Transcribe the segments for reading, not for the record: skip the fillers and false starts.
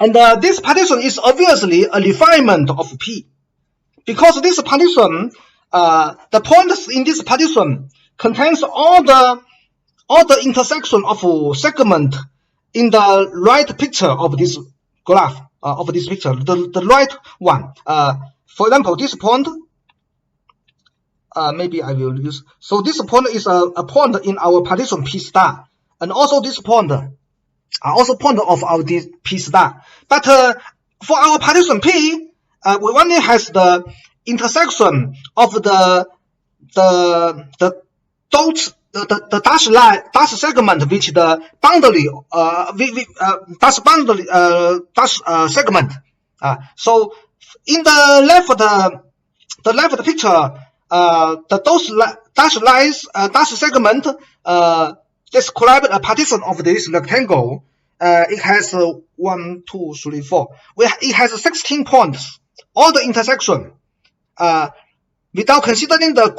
And this partition is obviously a refinement of P, because this partition, the points in this partition contains all the intersection of segment in the right picture of this graph, of this picture, the right one. For example, this point, maybe I will use. So this point is a point in our partition P star, and also this point are also point of our this P star. But for our partition P, we only has the intersection of the dash segment which the boundary segment. So in the left picture, the dash segment describe a partition of this rectangle. It has 1, 2, 3, 4. It has 16 points. All the intersection. Without considering the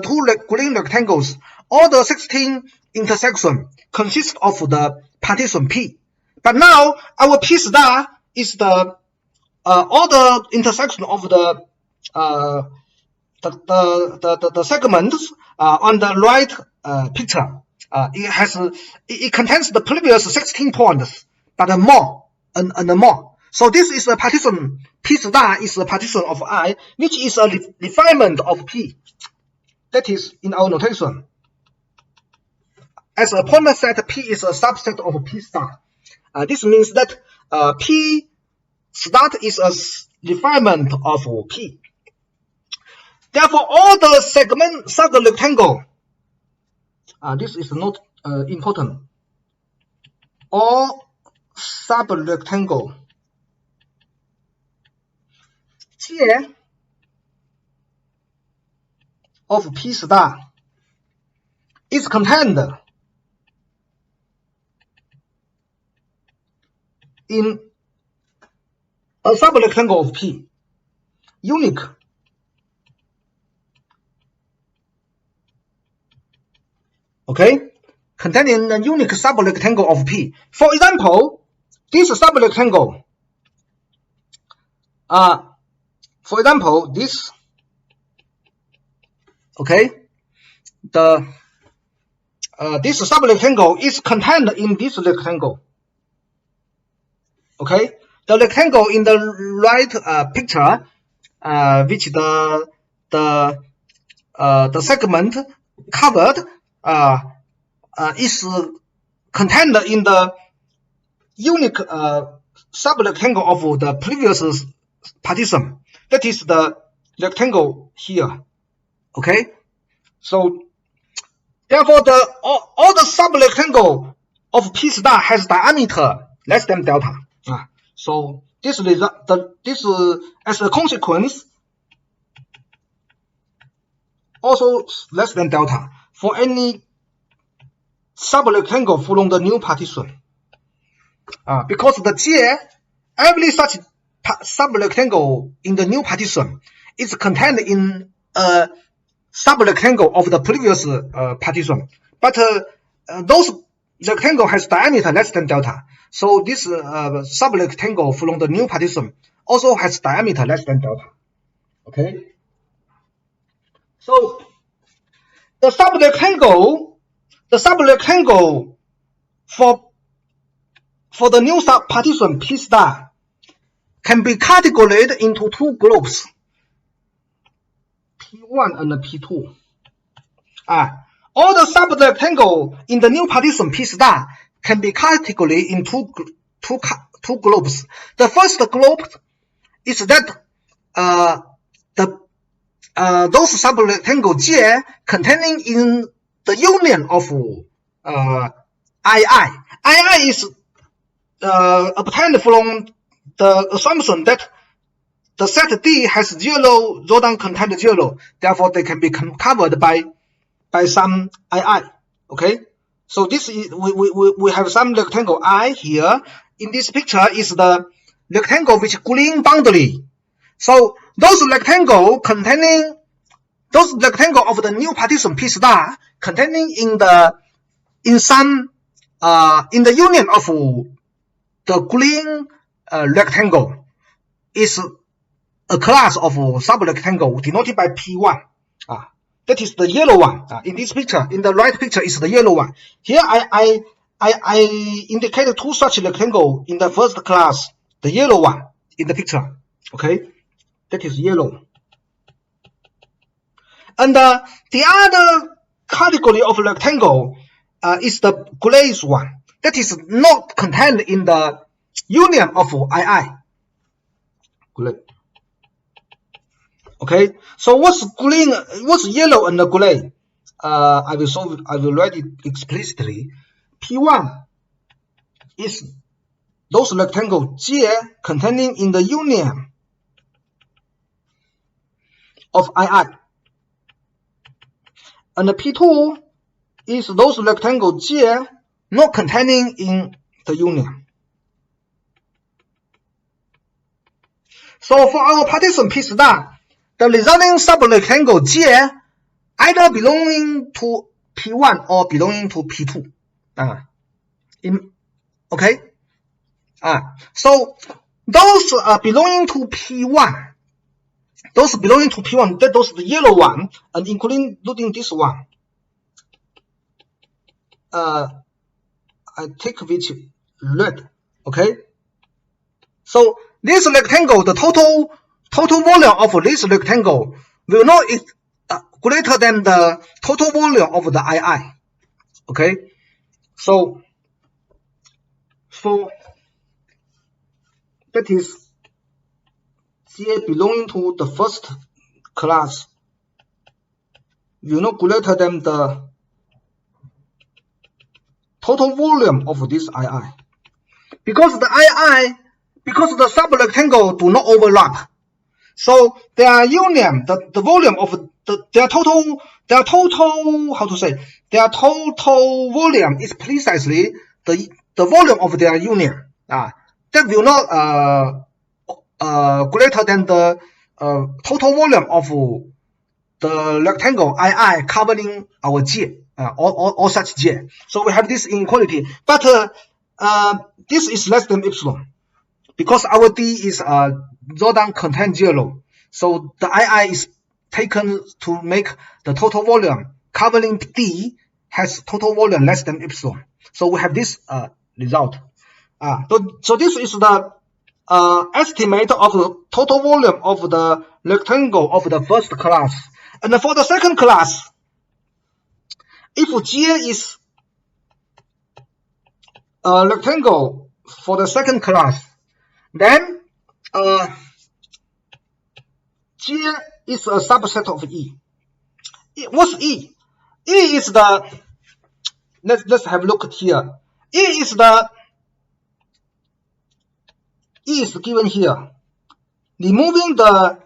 two green rectangles, all the 16 intersection consist of the partition P. But now our P star is the all the intersection of the segments on the right picture. It contains the previous 16 points, but more and more. So this is a partition, P star is a partition of I, which is a refinement of P. That is in our notation. As a point set, P is a subset of P star. This means that P star is a refinement of P. Therefore, all the segment sub-rectangle, this is not important. All sub-rectangle here of P star is contained in a sub-rectangle of P, unique. Okay, containing a unique sub-rectangle of P. For example, this sub-rectangle, for example, this, okay, this sub-rectangle is contained in this rectangle. Okay, the rectangle in the right picture, which the segment covered is contained in the unique sub-rectangle of the previous partition. That is the rectangle here. Okay, so therefore all the sub-rectangle of P star has diameter less than delta. So this result, as a consequence, also less than delta for any sub-rectangle from the new partition. Because the J, every such sub-rectangle in the new partition is contained in a sub-rectangle of the previous partition. But those rectangle has diameter less than delta. So this sub-rectangle from the new partition also has diameter less than delta. Okay. So the sub-rectangle for the new partition P star can be categorized into two groups, P1 and P2. All the sub-rectangle in the new partition P star can be categorized in two groups. The first group is that those sub-rectangle J containing in the union of II. II is obtained from the assumption that the set D has zero Jordan content 0. Therefore, they can be covered by some II. Okay. So this is we have some rectangle I here. In this picture is the rectangle with green boundary. So those rectangle of the new partition P star containing in the union of the green rectangle is a class of subrectangle denoted by P1. That is the yellow one. In this picture, in the right picture is the yellow one. Here I indicated two such rectangle in the first class, the yellow one in the picture. Okay, that is yellow. And the other category of rectangle is the glazed one. That is not contained in the union of II. Gray. Okay, so what's green? What's yellow and gray? I will write it explicitly. P1 is those rectangle J containing in the union of II. And P2 is those rectangle J not containing in the union. So for our partition P star, the resulting subrectangle J either belonging to P1 or belonging to P2. Okay. So those belonging to P1, those belonging to P1, those the yellow one, and including this one. I take which red. Okay. So this rectangle, the total volume of this rectangle will not be greater than the total volume of the II. Okay. So that is J belonging to the first class will not greater than the total volume of this II. Because the subrectangle do not overlap. So their union, the volume of their total volume is precisely the volume of their union. That will not greater than the total volume of the rectangle II covering our J, all such J. So we have this inequality, but this is less than epsilon because our D is Jordan contain 0. So the II is taken to make the total volume covering D has total volume less than epsilon. So we have this result. So this is the estimate of the total volume of the rectangle of the first class. And for the second class, if J is a rectangle for the second class, then J is a subset of E. What's E? E is the, let's have a look here. E is given here. Removing the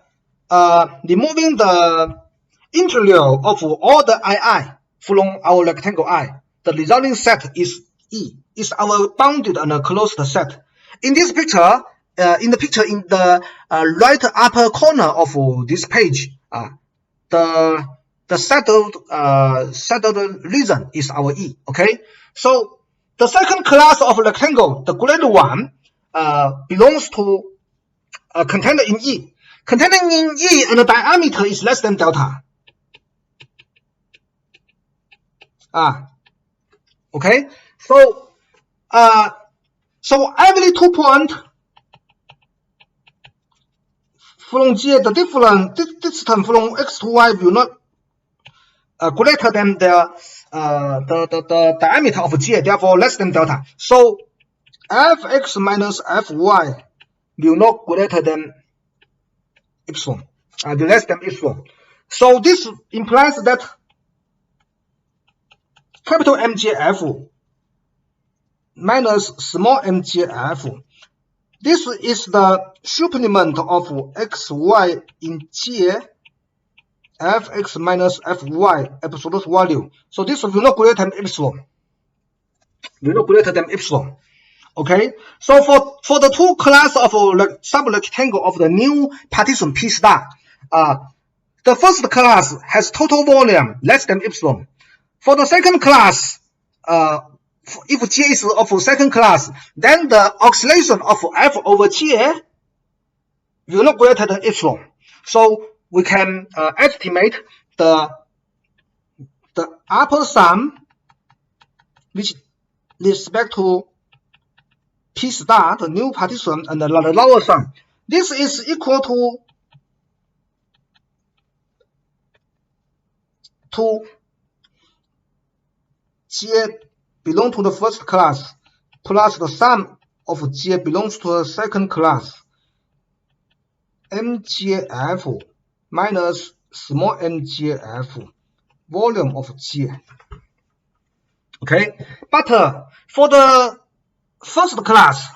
integral of all the II from our rectangle I, the resulting set is E, is our bounded and closed set. In this picture, in the right upper corner of this page, the settled region is our E. Okay, so the second class of rectangle, the grade one, belongs to contained in E. Containing in E and the diameter is less than delta. Okay, so every 2 point from J, the distance from X to Y will not greater than the diameter of J, therefore less than delta. So Fx minus Fy will not greater than epsilon, will less than epsilon. So this implies that capital MJF minus small mjf, this is the supplement of xy in J, fx minus fy absolute value. So this will not greater than epsilon. Will not greater than epsilon. Okay, so for the two class of subrectangle of the new partition P star, the first class has total volume less than epsilon. For the second class, if J is of second class, then the oscillation of F over J will not greater than epsilon. So we can estimate the upper sum with respect to P star, the new partition, and the lower sum. This is equal to J belong to the first class plus the sum of J belongs to the second class, MJF minus small mjf, volume of J. Okay, but for the first class,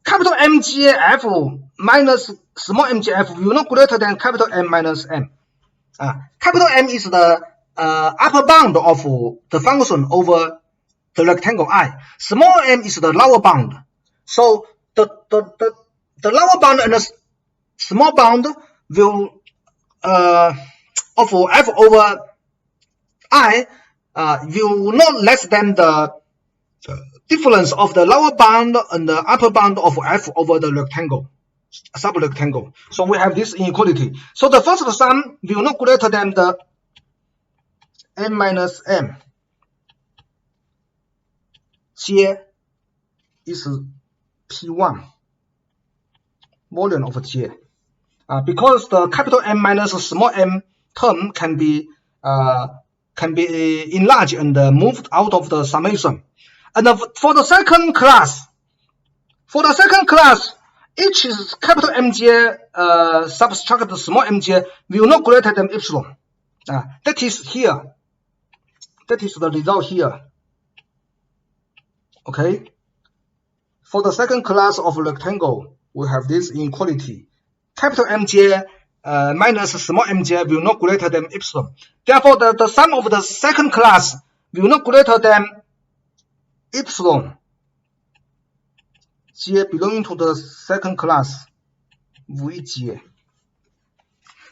capital MJF minus small mjf will not greater than capital M minus M. Capital M is the upper bound of the function over the rectangle I. Small m is the lower bound. So the lower bound and the small bound will of f over I will not less than the difference of the lower bound and the upper bound of f over the rectangle, subrectangle. So we have this inequality. So the first sum will not greater than the m minus m. J is P1, volume of J. Because the capital M minus small m term can be enlarged and moved out of the summation. And for the second class, each is capital Mj subtract small mj will not greater than epsilon. That is here. That is the result here. Okay. For the second class of rectangle, we have this inequality. Capital Mj minus small mj will not greater than epsilon. Therefore, the sum of the second class will not greater than epsilon J belonging to the second class Vj.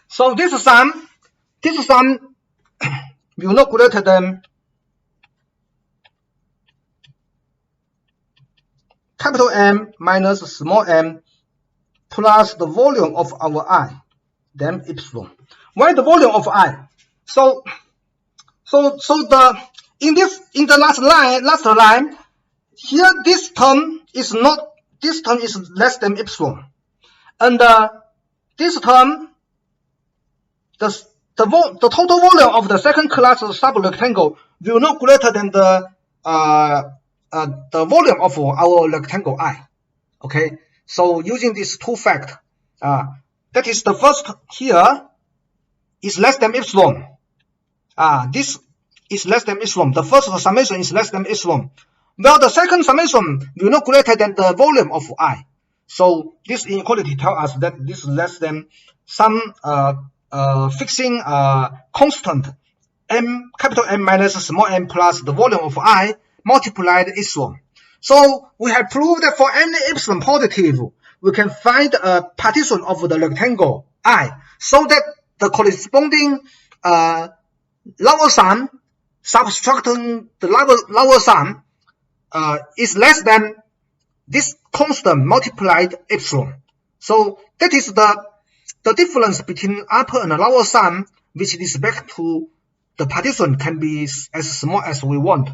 So this sum will not greater than capital M minus small m plus the volume of our I, then epsilon. Why the volume of I? So the last line here, this term is less than epsilon, and this term, the total volume of the second class subrectangle will not greater than the volume of our rectangle I. Okay, so using these two facts, that is the first here is less than epsilon. This is less than epsilon. The first summation is less than epsilon. Well, the second summation will not greater than the volume of I. So this inequality tells us that this is less than some fixing constant m, capital M minus small m plus the volume of I multiplied epsilon. So we have proved that for any epsilon positive, we can find a partition of the rectangle I, so that the corresponding lower sum subtracting the lower sum is less than this constant multiplied epsilon. So that is the difference between upper and lower sum with respect to the partition can be as small as we want.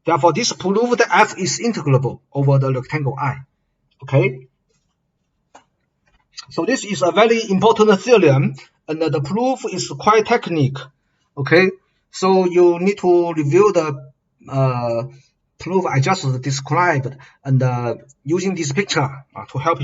Therefore, this proves that f is integrable over the rectangle I. Okay. So this is a very important theorem, and the proof is quite technical. Okay. So you need to review the proof I just described and using this picture to help you.